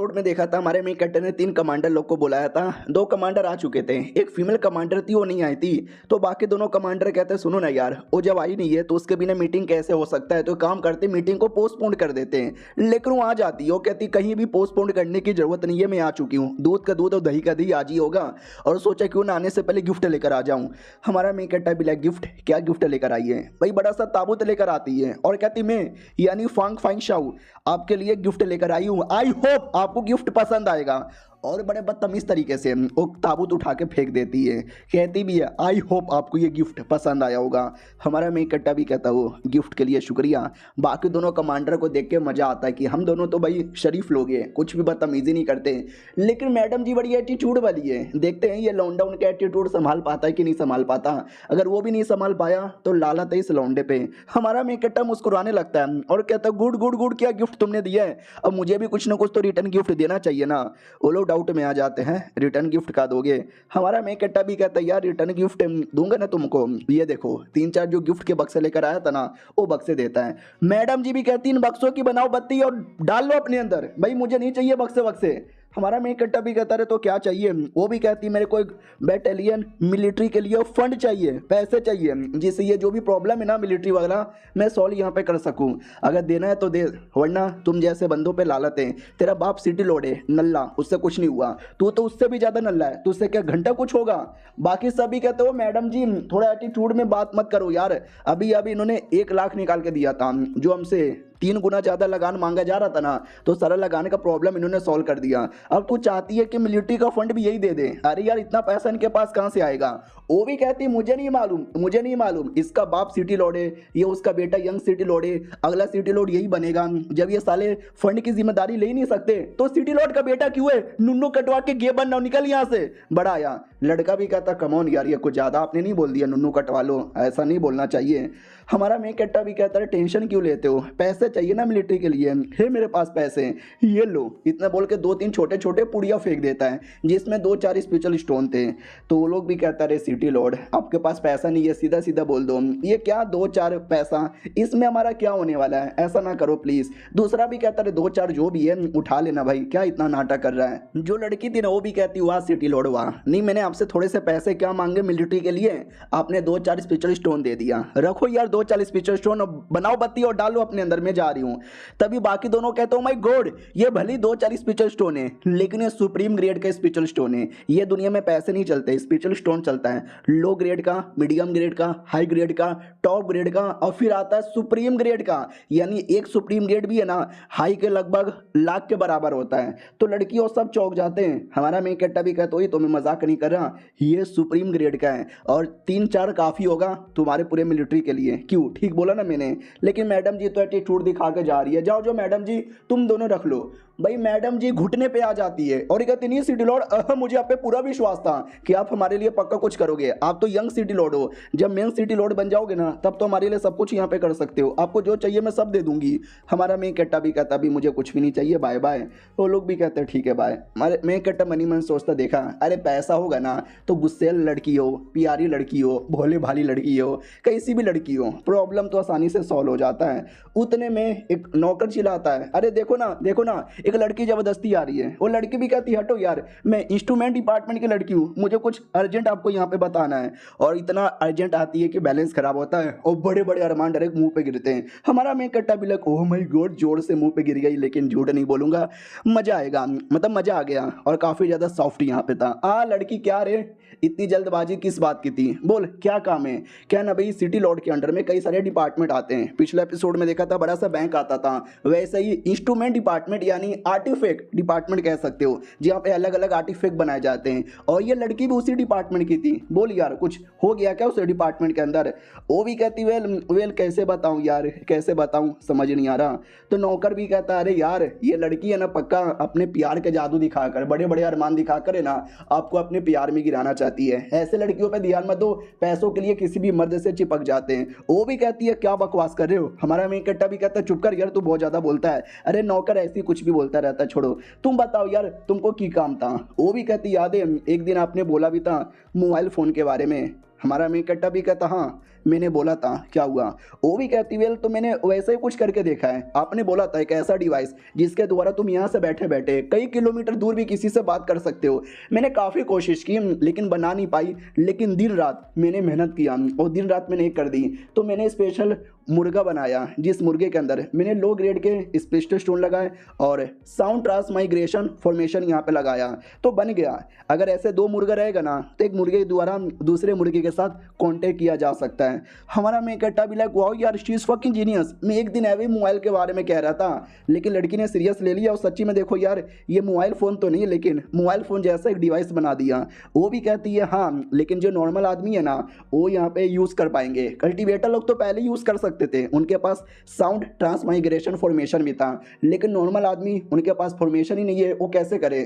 Episode में देखा था हमारे मेन कैरेक्टर ने 3 कमांडर लोग को बुलाया था। 2 कमांडर आ चुके थे, एक फीमेल कमांडर थी वो नहीं आई थी। तो बाकी दोनों कमांडर कहते हैं सुनो ना यार, वो जब आई नहीं है तो उसके बिना मीटिंग कैसे हो सकता है, तो काम करते मीटिंग को पोस्टपोन कर देते हैं। लेकिन वो आ जाती है, वो कहती कहीं भी पोस्टपोन करने की जरूरत नहीं है, मैं आ चुकी हूँ, दूध का दूध और दही का दही आज ही होगा। और सोचा क्यों ना आने से पहले गिफ्ट लेकर आ जाऊँ। हमारा मेन कैरेक्टर भी लाइक गिफ्ट, क्या गिफ्ट लेकर आई है भाई, बड़ा सा ताबूत लेकर आती है और कहती मैं यानी फांग फाइंग शाऊ आपके लिए गिफ्ट लेकर आई हूँ, आई होप आपको गिफ्ट पसंद आएगा। और बड़े बदतमीज तरीके से वो ताबूत उठा के फेंक देती है, कहती भी है आई होप आपको ये गिफ्ट पसंद आया होगा। हमारा मेन कट्टा भी कहता हो गिफ्ट के लिए शुक्रिया। बाकी दोनों कमांडर को देख के मज़ा आता है कि हम दोनों तो भाई शरीफ लोग हैं, कुछ भी बदतमीजी नहीं करते। लेकिन मैडम जी बड़ी एटीट्यूड वाली है, देखते हैं ये लौंडा उनका एटीट्यूड संभाल पाता है कि नहीं संभाल पाता। अगर वो भी नहीं संभाल पाया तो लालत है इस लौंडे पे। हमारा मेन कट्टा मुस्कुराने लगता है और कहता है गुड गुड गुड, क्या गिफ्ट तुमने दिया है, अब मुझे भी कुछ ना कुछ तो रिटर्न गिफ्ट देना चाहिए ना। वो लोग डाउट में आ जाते हैं रिटर्न गिफ्ट का दोगे। हमारा मेन कट्टा भी कहता है यार रिटर्न गिफ्ट दूंगा ना तुमको, ये देखो 3-4 जो गिफ्ट के बक्से लेकर आया था ना वो बक्से देता है। मैडम जी भी कहती इन बक्सों की बनाओ बत्ती और डाल लो अपने अंदर, भाई मुझे नहीं चाहिए बक्से बक्से। हमारा मेन कट्टा भी कहता है तो क्या चाहिए, वो भी कहती मेरे को एक बैटालियन मिलिट्री के लिए फंड चाहिए, पैसे चाहिए, जिससे ये जो भी प्रॉब्लम है ना मिलिट्री वगैरह मैं सॉल्व यहाँ पे कर सकूँ। अगर देना है तो दे, वरना तुम जैसे बंदों पे लालत है। तेरा बाप सिटी लोड है नल्ला, उससे कुछ नहीं हुआ, तू तो उससे भी ज़्यादा नल्ला है, तुझसे क्या घंटा कुछ होगा। बाकी सभी कहते हो मैडम जी थोड़ा एटीट्यूड में बात मत करो यार, अभी अभी इन्होंने 1 लाख निकाल के दिया था, जो हमसे 3 गुना ज़्यादा लगान मांगा जा रहा था ना, तो सारा लगाने का प्रॉब्लम इन्होंने सॉल्व कर दिया। अब तू चाहती है कि मिलिट्री का फंड भी यही दे दे, अरे यार इतना पैसा इनके पास कहाँ से आएगा। वो भी कहती मुझे नहीं मालूम, मुझे नहीं मालूम, इसका बाप सिटी लॉर्ड है, ये उसका बेटा यंग सिटी लॉर्ड है, अगला सिटी लॉर्ड यही बनेगा। जब ये साले फंड की जिम्मेदारी ले ही नहीं सकते तो सिटी लॉर्ड का बेटा क्यों है, नुन्नू कटवा के गे बनना, निकल यहाँ से, बड़ा आया। लड़का भी कहता कमॉन यार ये कुछ ज़्यादा आपने नहीं बोल दिया, नुन्नू कटवा लो, ऐसा नहीं बोलना चाहिए। हमारा मेन कट्टा भी कहता है टेंशन क्यों लेते हो, पैसे चाहिए ना मिलिट्री के लिए, है मेरे पास पैसे, ये लो, इतना बोल के 2-3 छोटे छोटे पुड़िया फेंक देता है जिसमें 2-4 स्पेशल स्टोन थे। तो वो लोग भी कहता है सिटी लॉर्ड आपके पास पैसा नहीं है, सीधा सीधा बोल दो, ये क्या 2-4 पैसा, इसमें हमारा क्या होने वाला है, ऐसा ना करो प्लीज़। दूसरा भी कहता है 2-4 जो भी है उठा लेना भाई, क्या इतना नाटक कर रहा है। जो लड़की थी ना वो भी कहती वाह सिटी लॉर्ड वाह, नहीं मैंने आपसे थोड़े से पैसे क्या मांगे मिलिट्री के लिए, आपने 2-4 स्पेशल स्टोन दे दिया, रखो यार 2-4 स्पेशल स्टोन, बनाओ बत्ती और डालो अपने अंदर, में जा रही हूँ। तभी बाकी दोनों कहते हो माय गॉड ये भली 2-4 स्पेशल स्टोन है लेकिन ये सुप्रीम ग्रेड का स्पेशल स्टोन है, ये दुनिया में पैसे नहीं चलते, स्पेशल स्टोन चलता है, लो ग्रेड का, मीडियम ग्रेड का, हाई ग्रेड का, टॉप ग्रेड का, और फिर आता है सुप्रीम ग्रेड का। यानी एक सुप्रीम ग्रेड भी है ना हाई के लगभग लाख के बराबर होता है। तो लड़की और सब चौंक जाते हैं। हमारा मेन कट्टा भी कहता तो मैं मजाक नहीं कर रहा, ये सुप्रीम ग्रेड का है और 3-4 काफ़ी होगा तुम्हारे पूरे मिलिट्री के लिए, क्यों ठीक बोला ना मैंने। लेकिन मैडम जी तो एटीट्यूड दिखा के जा रही है, जाओ जो मैडम जी तुम दोनों रख लो। भाई मैडम जी घुटने पे आ जाती है और कहती नहीं सिटी लॉर्ड मुझे आप पे पूरा विश्वास था कि आप हमारे लिए पक्का कुछ करोगे, आप तो यंग सिटी लॉर्ड हो, जब मेन सिटी लॉर्ड बन जाओगे ना तब तो हमारे लिए सब कुछ यहाँ पे कर सकते हो, आपको जो चाहिए मैं सब दे दूंगी। हमारा मेन कट्टा भी कहता भी मुझे कुछ भी नहीं चाहिए, बाय बाय। वो लोग भी कहते हैं ठीक है बाय। हमारे मेन कट्टा मनी मन सोचता देखा अरे पैसा होगा ना तो गुस्सेल लड़की हो, प्यारी लड़की हो, भोले भाली लड़की हो, कैसी भी लड़की हो, प्रॉब्लम तो आसानी से सॉल्व हो जाता है। उतने में एक नौकर चिल्लाता है अरे देखो ना एक लड़की जबरदस्ती आ रही है। वो लड़की भी कहती हटो यार मैं इंस्ट्रूमेंट डिपार्टमेंट की लड़की हूँ, मुझे कुछ अर्जेंट आपको यहाँ पे बताना है। और इतना अर्जेंट आती है कि बैलेंस खराब होता है और बड़े बड़े अरमान डायरेक्ट मुंह पे गिरते हैं। हमारा मेन कट्टा भी लग ओह माय गॉड जोर से मुंह पे गिर गई, लेकिन झूठ नहीं बोलूंगा, मजा आएगा, मतलब मजा आ गया और काफी ज्यादा सॉफ्ट यहाँ पे था। लड़की क्या रे इतनी जल्दबाजी किस बात की थी, बोल क्या काम है। क्या ना भाई सिटी लॉर्ड के अंडर में कई सारे डिपार्टमेंट आते हैं, पिछले एपिसोड में देखा था बड़ा सा बैंक आता था, वैसे ही इंस्ट्रूमेंट डिपार्टमेंट यानी आर्टिफैक्ट डिपार्टमेंट कह सकते हो, जहाँ पे अलग अलग आर्टिफैक्ट बनाए जाते हैं। और ये लड़की भी उसी डिपार्टमेंट की थी। बोल यार कुछ हो गया क्या उस डिपार्टमेंट के अंदर। वो भी कहती वेल कैसे बताऊँ यार, कैसे बताऊँ समझ नहीं आ रहा। तो नौकर भी कहता अरे यार ये लड़की है ना पक्का अपने प्यार के जादू दिखाकर, बड़े बड़े अरमान दिखाकर है ना आपको अपने प्यार में गिराना चाहती है, ऐसे लड़कियों पे ध्यान मत दो, पैसों के लिए किसी भी मर्द से चिपक जाते हैं। वो भी कहती है क्या बकवास कर रहे हो। हमारा मेन कट्टा भी कहता है चुप कर यार तू बहुत ज्यादा बोलता है। अरे नौकर ऐसी कुछ भी बोलता रहता है, छोड़ो तुम बताओ यार तुमको की काम था। वो भी कहती याद है एक दिन आपने बोला भी था मोबाइल फोन के बारे में, हमारा मेन कट्टा भी कहता हाँ मैंने बोला था, क्या हुआ? वो भी कहती वेल तो मैंने वैसे ही कुछ करके देखा है, आपने बोला था एक ऐसा डिवाइस जिसके द्वारा तुम यहाँ से बैठे बैठे कई किलोमीटर दूर भी किसी से बात कर सकते हो। मैंने काफ़ी कोशिश की लेकिन बना नहीं पाई, लेकिन दिन रात मैंने मेहनत किया और दिन रात मैंने एक कर दी। तो मैंने स्पेशल मुर्गा बनाया जिस मुर्गे के अंदर मैंने लो ग्रेड के स्पेशल स्टोन लगाए और साउंड ट्रांसमाइग्रेशन फॉर्मेशन यहाँ पे लगाया, तो बन गया। अगर ऐसे 2 मुर्गा रहेगा ना तो एक मुर्गे के द्वारा दूसरे मुर्गे के साथ कांटेक्ट किया जा सकता है। हमारा मैं कट्टा भी लाइक वाओ यार शी इज फकिंग जीनियस। मैं एक दिन ऐसे मोबाइल के बारे में कह रहा था लेकिन लड़की ने सीरियस ले लिया और सच्ची में देखो यार ये मोबाइल फ़ोन तो नहीं है लेकिन मोबाइल फ़ोन जैसा एक डिवाइस बना दिया। वो भी कहती है हाँ लेकिन जो नॉर्मल आदमी है ना वो यहाँ पे यूज़ कर पाएंगे। कल्टिवेटर लोग तो पहले यूज़ कर सकते थे, उनके पास साउंड ट्रांसमाइग्रेशन फॉर्मेशन भी था, लेकिन नॉर्मल आदमी उनके पास फॉर्मेशन ही नहीं है, वो कैसे करे?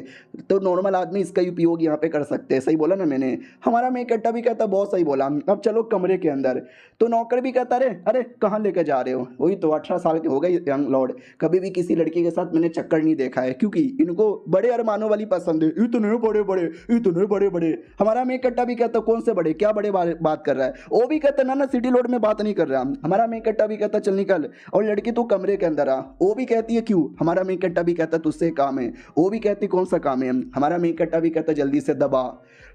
तो नॉर्मल आदमी इसका उपयोग यहाँ पे कर सकते हैं। सही बोला ना मैंने? हमारा मैं कट्टा भी कहता बहुत सही बोला। अब चलो कमरे के अंदर, तो नौकर भी कहता अरे अरे कहाँ लेकर जा रहे हो? वही तो 18 साल के हो गए यंग लॉर्ड, कभी भी किसी लड़की के साथ मैंने चक्कर नहीं देखा है क्योंकि इनको बड़े अरमानों वाली पसंद है। इतने बड़े बड़े, इतने बड़े बड़े। हमारा मैं कट्टा भी कहता कौन से बड़े, क्या बड़े बात कर रहा है? वो भी कहता ना सिटी लोड में बात नहीं कर रहा। हमारा मैं कट्टा भी कहता चल निकल, और लड़की तू कमरे के अंदर आ। वो भी कहती है क्यों? हमारा मैं कट्टा भी कहता तुझसे काम है। वो भी कहती कौन सा काम है? हमारा मैं कट्टा भी कहता जल्दी से दबा।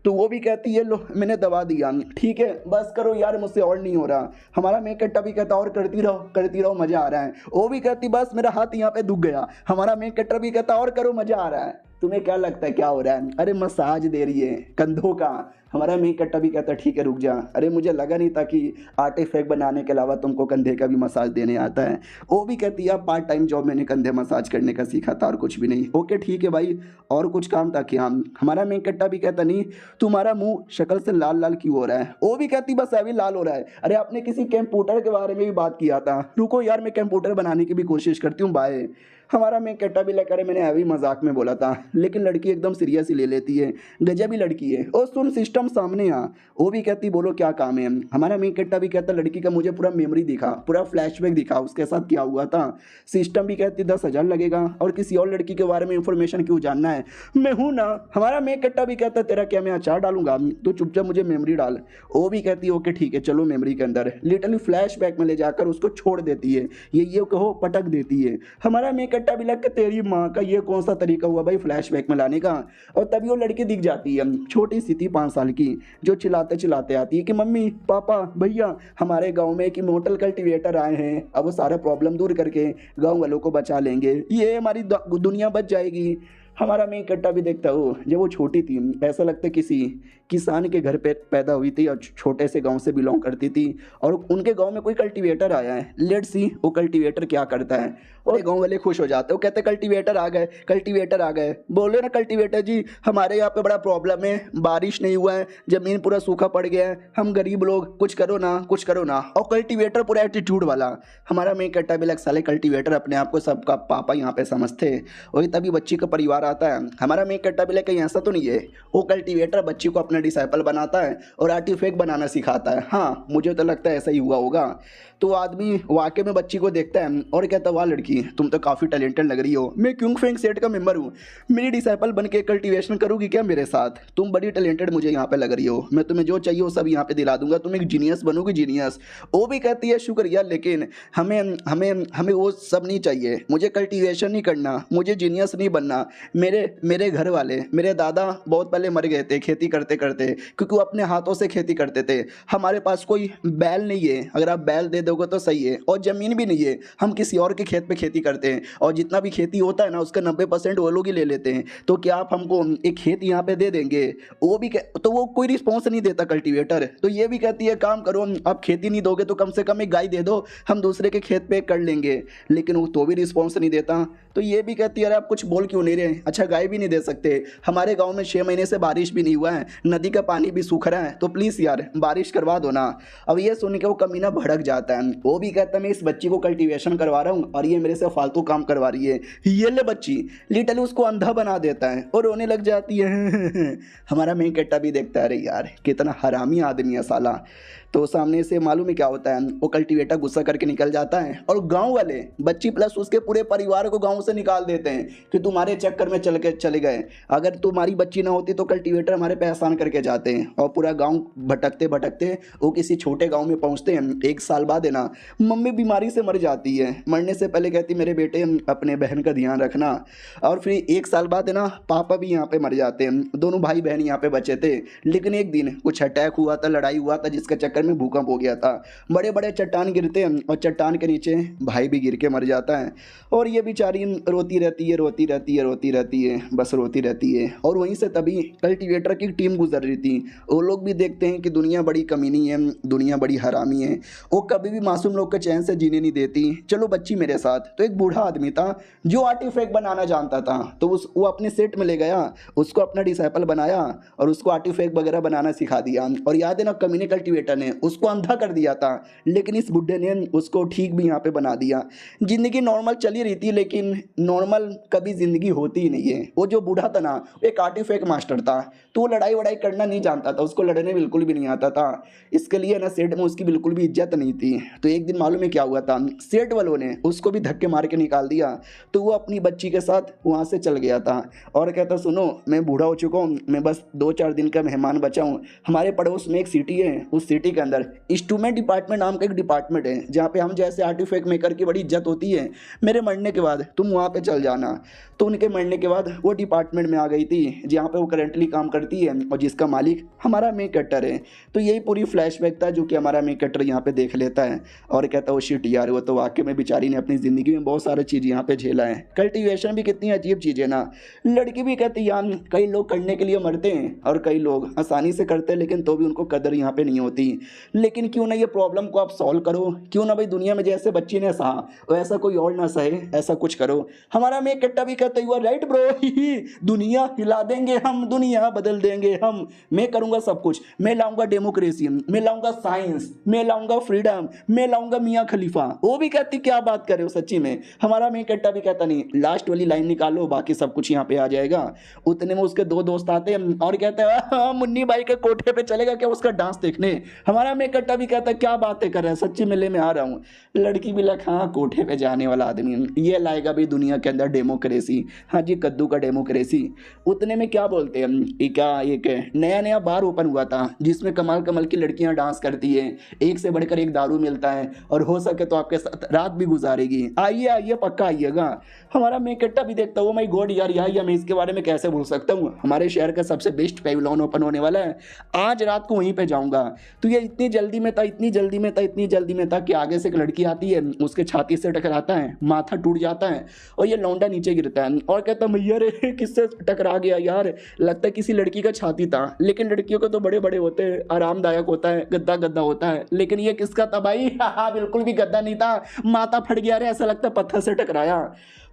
तो वो भी कहती है लो मैंने दबा दिया, ठीक है बस करो यार मुझसे और नहीं हो रहा। हमारा मैं कट्टा भी कहता और करती रहो मजा आ रहा है। वो भी कहती बस मेरा हाथ यहाँ पे दुख गया। हमारा मैं कट्टा भी कहता और करो मजा आ रहा है। तुम्हें क्या लगता है क्या हो रहा है? अरे मसाज दे रही है कंधों का। हमारा मैं कट्टा भी कहता ठीक है रुक जा। अरे मुझे लगा नहीं था कि आर्टिफैक्ट बनाने के अलावा तुमको कंधे का भी मसाज देने आता है। वो भी कहती है पार्ट टाइम जॉब मैंने कंधे मसाज करने का सीखा था और कुछ भी नहीं। ओके ठीक है भाई, और कुछ काम था क्या? हमारा मैं कट्टा भी कहता नहीं तुम्हारा मुंह शक्ल से लाल लाल क्यों हो रहा है? वो भी कहती बस अभी लाल हो रहा है। अरे आपने किसी कंप्यूटर के बारे में भी बात किया था, रुको यार मैं कंप्यूटर बनाने की भी कोशिश करती हूँ बाय। हमारा मैं कट्टा भी लेकर मैंने अभी मजाक में बोला था लेकिन लड़की एकदम सीरियस ही ले लेती है, गजब ही लड़की है। और सुन सिस्टम सामने आ। वो भी कहती बोलो क्या काम है? हमारा मैं कट्टा भी कहता लड़की का मुझे पूरा मेमोरी दिखा, पूरा फ्लैशबैक दिखा उसके साथ क्या हुआ था। सिस्टम भी कहती 10,000 लगेगा और किसी और लड़की के बारे में इंफॉर्मेशन क्यों जानना है? मैं हूँ ना। हमारा मैं कट्टा भी कहता तेरा क्या मैं अचार डालूंगा, तो चुपचाप मुझे मेमोरी डाल। वो भी कहती ओके ठीक है चलो मेमोरी के अंदर लिटरली फ्लैशबैक में ले जाकर उसको छोड़ देती है, ये कहो पटक देती है। हमारा मैं कट्टा भी लग के तेरी माँ का ये कौन सा तरीका हुआ भाई फ्लैशबैक में लाने का? और तभी वो लड़की दिख जाती है, छोटी सी थी 5 साल की, जो चिल्लाते चिल्लाते आती है कि मम्मी पापा भैया हमारे गांव में एक इमोर्टल कल्टीवेटर आए हैं, अब वो सारा प्रॉब्लम दूर करके गांव वालों को बचा लेंगे, ये हमारी दुनिया बच जाएगी। हमारा मैं कट्टा भी देखता हूँ जब वो छोटी थी ऐसा लगता किसी किसान के घर पे पैदा हुई थी और छोटे से गांव से बिलोंग करती थी और उनके गांव में कोई कल्टीवेटर आया है। लेट्स सी वो कल्टीवेटर क्या करता है। और गांव वाले खुश हो जाते हैं, वो कहते कल्टीवेटर आ गए, कल्टीवेटर आ गए। बोले ना कल्टीवेटर जी हमारे यहाँ पे बड़ा प्रॉब्लम है, बारिश नहीं हुआ है, ज़मीन पूरा सूखा पड़ गया है, हम गरीब लोग कुछ करो ना कुछ करो ना। और कल्टीवेटर पूरा एटीट्यूड वाला। हमारा मैं कट्टा भी लग साले कल्टीवेटर अपने आप को सबका पापा यहाँ पे समझते। वही तभी बच्ची का परिवार आता है। हमारा मैं कट्टा भी कहीं ऐसा तो नहीं है, वो कल्टीवेटर बच्ची को अपना डिसाइपल बनाता है और आर्टिफैक्ट बनाना सिखाता है। हाँ मुझे तो लगता है ऐसा ही हुआ होगा। तो आदमी वाकई में बच्ची को देखता है और कहता है वाह लड़की तुम तो काफ़ी टैलेंटेड लग रही हो, मैं क्योंग फेंग सेट का मेंबर हूँ, मेरी डिसाइपल बन के कल्टीवेशन करोगी क्या मेरे साथ? तुम बड़ी टैलेंटेड मुझे यहाँ पे लग रही हो, मैं तुम्हें जो चाहिए वो सब यहाँ पे दिला दूंगा, तुम एक जीनियस बनोगी जीनियस। वो भी कहती है शुक्रिया लेकिन हमें हमें हमें वो सब नहीं चाहिए, मुझे कल्टीवेशन नहीं करना, मुझे जीनियस नहीं बनना। मेरे घर वाले मेरे दादा बहुत पहले मर गए थे खेती करते करते, क्योंकि वो अपने हाथों से खेती करते थे। हमारे पास कोई बैल नहीं है, अगर आप बैल दे दोगे तो सही है, और ज़मीन भी नहीं है, हम किसी और के खेत पे खेती करते हैं और जितना भी खेती होता है ना उसका 90% वो लोग ही ले लेते हैं। तो क्या आप हमको एक खेत यहाँ पे दे देंगे? वो भी तो वो कोई रिस्पॉन्स नहीं देता कल्टीवेटर। तो ये भी कहती है काम करो, आप खेती नहीं दोगे तो कम से कम एक गाय दे दो, हम दूसरे के खेत पे कर लेंगे, लेकिन वो तो भी रिस्पॉन्स नहीं देता। तो ये भी कहती है अरे आप कुछ बोल क्यों नहीं रहे? अच्छा गाय भी नहीं दे सकते, हमारे गाँव में 6 महीने से बारिश भी नहीं हुआ है, नदी का पानी भी सूख रहा है, तो प्लीज़ यार बारिश करवा दो ना। अब ये सुन के वो कमीना भड़क जाता है। वो भी कहता है मैं इस बच्ची को कल्टीवेशन करवा रहा हूँ और ये मेरे से फालतू काम करवा रही है। ये ले बच्ची लिटरली उसको अंधा बना देता है और रोने लग जाती है। हमारा मेन कट्टा भी देखता है अरे यार कितना हरामी आदमी है साला। तो सामने से मालूम है क्या होता है, वो कल्टीवेटर गुस्सा करके निकल जाता है और गांव वाले बच्ची प्लस उसके पूरे परिवार को गांव से निकाल देते हैं कि तुम्हारे चक्कर में चले गए। अगर तुम्हारी बच्ची ना होती तो कल्टीवेटर हमारे पे एहसान करके जाते हैं। और पूरा गांव भटकते भटकते वो किसी छोटे गांव में पहुंचते हैं। 1 साल बाद है ना, मम्मी बीमारी से मर जाती है। मरने से पहले कहती मेरे बेटे अपने बहन का ध्यान रखना। और फिर 1 साल बाद है ना, पापा भी यहाँ पे मर जाते हैं। दोनों भाई बहन यहाँ पे बचे थे। लेकिन एक दिन कुछ अटैक हुआ था, लड़ाई हुआ था, जिसके चक्कर में भूकंप हो गया था। बड़े बड़े चट्टान गिरते हैं और चट्टान के नीचे भाई भी गिर के मर जाता है। और ये बेचारी रोती रहती है, रोती रहती है, रोती रहती है, बस रोती रहती है। और वहीं से तभी कल्टीवेटर की टीम गुजर रही थी। वो लोग भी देखते हैं कि दुनिया बड़ी कमीनी है, दुनिया बड़ी हरामी है, वो कभी भी मासूम लोग के चैन से जीने नहीं देती। चलो बच्ची मेरे साथ। तो एक बूढ़ा आदमी था जो आर्टिफैक्ट बनाना जानता था, तो वो अपने सेट में ले गया, उसको अपना डिसाइपल बनाया और उसको आर्टिफैक्ट वगैरह बनाना सिखा दिया। और याद है ना, कमीने कल्टीवेटर ने उसको अंधा कर दिया था, लेकिन इस बुढ़े ने उसको ठीक भी यहाँ पे बना दिया। जिंदगी नॉर्मल चली रही थी, लेकिन नॉर्मल कभी जिंदगी होती ही नहीं है। वो जो बूढ़ा था ना, वो एक आर्टिफैक्ट मास्टर था, तो वो लड़ाई वड़ाई करना नहीं जानता था, उसको लड़ने बिल्कुल भी नहीं आता था। इसके लिए ना सेठ में उसकी बिल्कुल भी इज्जत नहीं थी। तो एक दिन मालूम है क्या हुआ था, सेठ वालों ने उसको भी धक्के मार के निकाल दिया। तो वो अपनी बच्ची के साथ वहाँ से चल गया था और कहता सुनो, मैं बूढ़ा हो चुका हूँ, मैं बस 2-4 दिन का मेहमान बचा हूँ। हमारे पड़ोस में एक सिटी है, उस सिटी के अंदर इंस्ट्रूमेंट डिपार्टमेंट नाम का एक डिपार्टमेंट है, जहाँ पे हम जैसे आर्टिफैक्ट मेकर की बड़ी इज्जत होती है। मेरे मरने के बाद तुम वहाँ पे चल जाना। तो उनके मरने के बाद वो डिपार्टमेंट में आ गई थी, जहाँ पे वो करंटली काम करती है और जिसका मालिक हमारा मेन कटर है। तो यही पूरी फ्लैशबैक था जो कि हमारा मेन कटर यहाँ पे देख लेता है और कहता है वो शिट यार, वो तो वाकई में बेचारी ने अपनी ज़िंदगी में बहुत सारी चीज़ यहाँ पे झेला है। कल्टीवेशन भी कितनी अजीब चीज़ है ना। लड़की भी कहती है यार, कई लोग करने के लिए मरते हैं और कई लोग आसानी से करते हैं, लेकिन तो भी उनको कदर यहाँ पे नहीं होती। लेकिन क्यों ना ये प्रॉब्लम को आप सॉल्व करो, क्यों ना भाई दुनिया में जैसे बच्ची ने सहा वैसा कोई और ना सहे, ऐसा कुछ करो। हमारा मेन कट्टा भी कहता हुआ राइट ब्रो, दुनिया हिला देंगे हम, दुनिया बदल देंगे हम। मैं करूँगा सब कुछ, मैं लाऊंगा डेमोक्रेसी, मैं लाऊंगा साइंस, मैं लाऊंगा फ्रीडम, मैं लाऊंगा मियाँ खलीफा। वो भी कहती क्या बात कर रहे हो सच्ची में। हमारा मेन कट्टा भी कहता नहीं, लास्ट वाली लाइन निकालो, बाकी सब कुछ यहाँ पे आ जाएगा। उतने में उसके 2 दोस्त आते हैं और कहते हैं हाँ, मुन्नी भाई के कोठे पे चलेगा क्या उसका डांस देखने। हमारा मेन कट्टा भी कहता है क्या बातें कर रहे हैं, सच्ची मेले में आ रहा हूँ। लड़की भी लग हाँ, कोठे पे जाने वाला आदमी ये लाएगा भी दुनिया के अंदर डेमोक्रेसी। हाँ जी, कद्दू का डेमोक्रेसी। उतने में क्या बोलते हैं, क्या एक नया नया बार ओपन हुआ था जिसमें कमाल कमाल की लड़कियां डांस करती है, एक से बढ़कर एक दारू मिलता है और हो सके तो आपके साथ रात भी गुजारेगी। आइए आइए, पक्का आइएगा। हमारा मैं कट्टा भी देखता हूँ, माय गॉड यार, या मैं इसके बारे में कैसे भूल सकता हूँ। हमारे शहर का सबसे बेस्ट पेविलियन ओपन होने वाला है, आज रात को वहीं पे जाऊंगा। तो ये इतनी जल्दी में था, इतनी जल्दी में था, इतनी जल्दी में था कि आगे से एक लड़की आती है, उसके छाती से टकराता है, माथा टूट जाता है और ये लौंडा नीचे गिरता है और कहता मैया रे किससे टकरा गया यार, लगता है किसी लड़की का छाती था। लेकिन लड़कियों को तो बड़े बड़े होते हैं, आरामदायक होता है, गद्दा गद्दा होता है, लेकिन ये किसका था भाई? हाँ, बिल्कुल भी गद्दा नहीं था, माथा फट गया रे, ऐसा लगता है पत्थर से टकराया।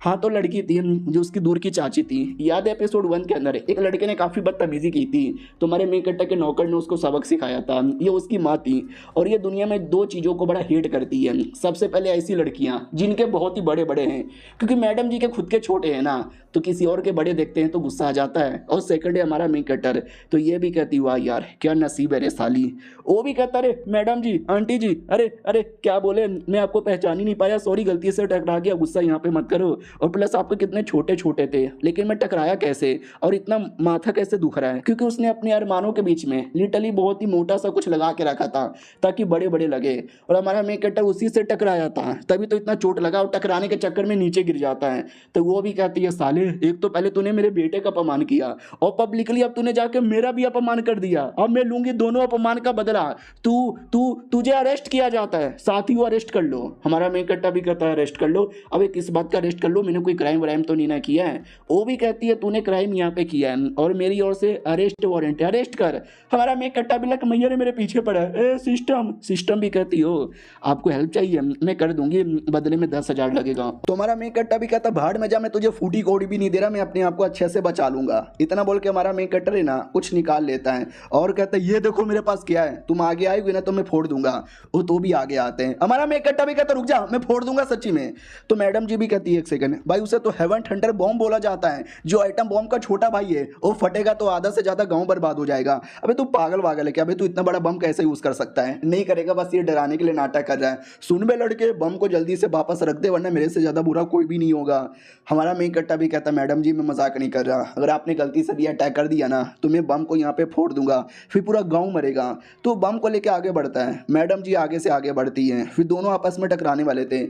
हाँ, तो लड़की थी जो उसकी दूर की चाची थी। याद है एपिसोड 1 के अंदर एक लड़के ने काफ़ी बदतमीजी की थी, तो हमारे मेन कट्टा के नौकर ने उसको सबक सिखाया था। ये उसकी माँ थी और ये दुनिया में 2 चीज़ों को बड़ा हेट करती है। सबसे पहले ऐसी लड़कियाँ जिनके बहुत ही बड़े बड़े हैं, क्योंकि मैडम जी के खुद के छोटे हैं ना, तो किसी और के बड़े देखते हैं तो गुस्सा आ जाता है। और सेकंड है हमारा मेन कटर, तो ये भी कहती हुआ यार क्या नसीब है रे साली। वो भी कहता अरे मैडम जी, आंटी जी, अरे अरे क्या बोले, मैं आपको पहचान ही नहीं पाया, सॉरी गलती से टकरा गया, गुस्सा यहाँ पे मत करो। और प्लस आपके कितने छोटे छोटे थे, लेकिन मैं टकराया कैसे और इतना माथा कैसे दुख रहा है, क्योंकि उसने अपने अरमानों के बीच में लिटरली बहुत ही मोटा सा कुछ लगा के रखा था ताकि बड़े बड़े लगे। और हमारा मेन कटर उसी से टकराया था, तभी तो इतना चोट लगा और टकराने के चक्कर में नीचे गिर जाता है। तो वो भी कहती है साले, एक तो पहले तूने मेरे बेटे का अपमान किया और पब्लिकली अब तूने जाके मेरा भी अपमान कर दिया, अब मैं लूंगी दोनों अपमान का बदला। तुझे अरेस्ट किया जाता है, साथ ही वो अरेस्ट कर लो। हमारा मेन कट्टा भी कहता है अरेस्ट कर लो। अब एक इस बात का अरेस्ट कर लो, मैंने कोई क्राइम व्राइम तो नहीं ना किया है। वो भी कहती है तूने क्राइम यहाँ पे किया है और मेरी ओर से अरेस्ट वारंट है, अरेस्ट कर। हमारा मेन कट्टा भी लग मैया ने मेरे पीछे पड़ा है, सिस्टम भी कहती हो आपको हेल्प चाहिए मैं कर दूंगी, बदले में 10,000 लगेगा। तो हमारा मेन कट्टा भी कहता भाड़ में जा, मैं तुझे फूटी कौड़ी भी नहीं दे रहा, मैं अपने आप को अच्छे से बचा लूंगा। इतना बोल के हमारा मेन कटर है ना कुछ निकाल लेता है और कहता है ये देखो मेरे पास क्या है, तुम आगे आएगी ना तो मैं फोड़ दूंगा। वो तो भी आगे आते हैं। हमारा मेन कट्टा भी कहता रुक जा, मैं फोड़ दूंगा सच्ची में। तो मैडम जी भी कहती है एक सेकंड लेकिन भाई उसे तो हेवन थंडर बॉम्ब बोला जाता है, जो आइटम बॉम्ब का छोटा भाई है। वो फटेगा तो आधा से ज्यादा गांव बर्बाद हो जाएगा। अबे तू पागल वागल है क्या? अबे तू इतना बड़ा बम कैसे यूज कर सकता है? नहीं करेगा, बस ये डराने के लिए नाटक कर रहा है। सुन बे लड़के, बम को जल्दी से वापस रख दे, वरना मेरे से ज्यादा बुरा कोई भी नहीं होगा। हमारा मेन कट्टा भी कहता, मैडम जी मैं मजाक नहीं कर रहा, अगर आपने गलती से भी अटैक कर दिया ना तो मैं बम को यहाँ पे फोड़ दूंगा, फिर पूरा गांव मरेगा। तो बम को लेके आगे बढ़ता है। मैडम जी आगे से आगे बढ़ती हैं, फिर दोनों आपस में टकराने वाले थे।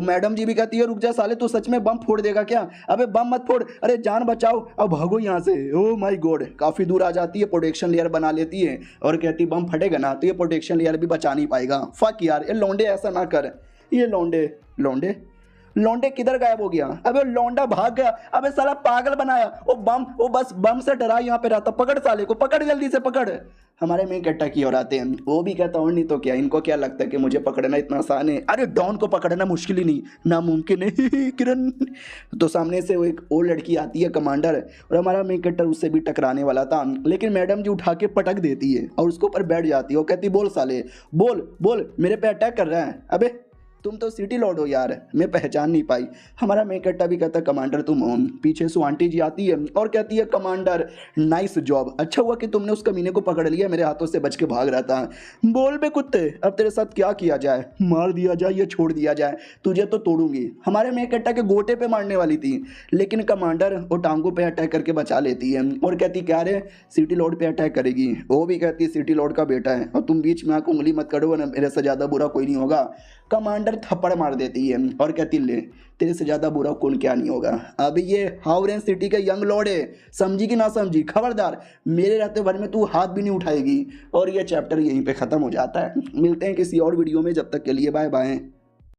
मैडम जी भी कहती है रुक जा साले, तू सच में बम फोड़ देगा क्या? अबे बम मत फोड़, अरे जान बचाओ, अब भागो यहाँ से। ओ माय गॉड, काफी दूर आ जाती है, प्रोटेक्शन लेयर बना लेती है और कहती बम फटेगा ना तो ये प्रोटेक्शन लेयर भी बचा नहीं पाएगा। फक यार, ये लौंडे ऐसा ना कर। ये लौंडे लौंडे लौंडे किधर गायब हो गया? अबे लौंडा भाग गया। अबे साला पागल बनाया। वो बस बम से डरा यहाँ पे रहता। पकड़ साले को, पकड़ जल्दी से पकड़। हमारे मेन कट्टा की ओर आते हैं। वो भी कहता और नहीं तो क्या, इनको क्या लगता है कि मुझे पकड़ना इतना आसान है? अरे डॉन को पकड़ना मुश्किल ही नहीं, नामुमकिन है किरण। तो सामने से वो एक और लड़की आती है कमांडर, और हमारा मेन कट्टर उससे भी टकराने वाला था, लेकिन मैडम जी उठा के पटक देती है और उसके ऊपर बैठ जाती है। वो कहती बोल साले, बोल बोल, मेरे पे अटैक कर रहा है। अबे तुम तो सिटी लॉर्ड हो यार, मैं पहचान नहीं पाई। हमारा मेन कट्टा भी कहता कमांडर तुम हो। पीछे से आंटी जी आती है और कहती है कमांडर नाइस जॉब, अच्छा हुआ कि तुमने उस कमीने को पकड़ लिया, मेरे हाथों से बच के भाग रहा था। बोल बे कुत्ते, अब तेरे साथ क्या किया जाए? मार दिया जाए या छोड़ दिया जाए? तुझे तो तोड़ूंगी। हमारे मेन कट्टा के गोटे पे मारने वाली थी, लेकिन कमांडर वो टांगों पे अटैक करके बचा लेती है और कहती क्या रे सिटी लॉर्ड पे अटैक करेगी? वो भी कहती सिटी लॉर्ड का बेटा है और तुम बीच में आकर उंगली मत करो ना, मेरे से ज़्यादा बुरा कोई नहीं होगा। कमांडर थप्पड़ मार देती है और कहती ले तेरे से ज़्यादा बुरा कौन क्या नहीं होगा। अब ये हावरेन सिटी के यंग लॉर्ड है, समझी कि ना समझी? खबरदार, मेरे रहते भर में तू हाथ भी नहीं उठाएगी। और ये चैप्टर यहीं पे ख़त्म हो जाता है। मिलते हैं किसी और वीडियो में, जब तक के लिए बाय बाय।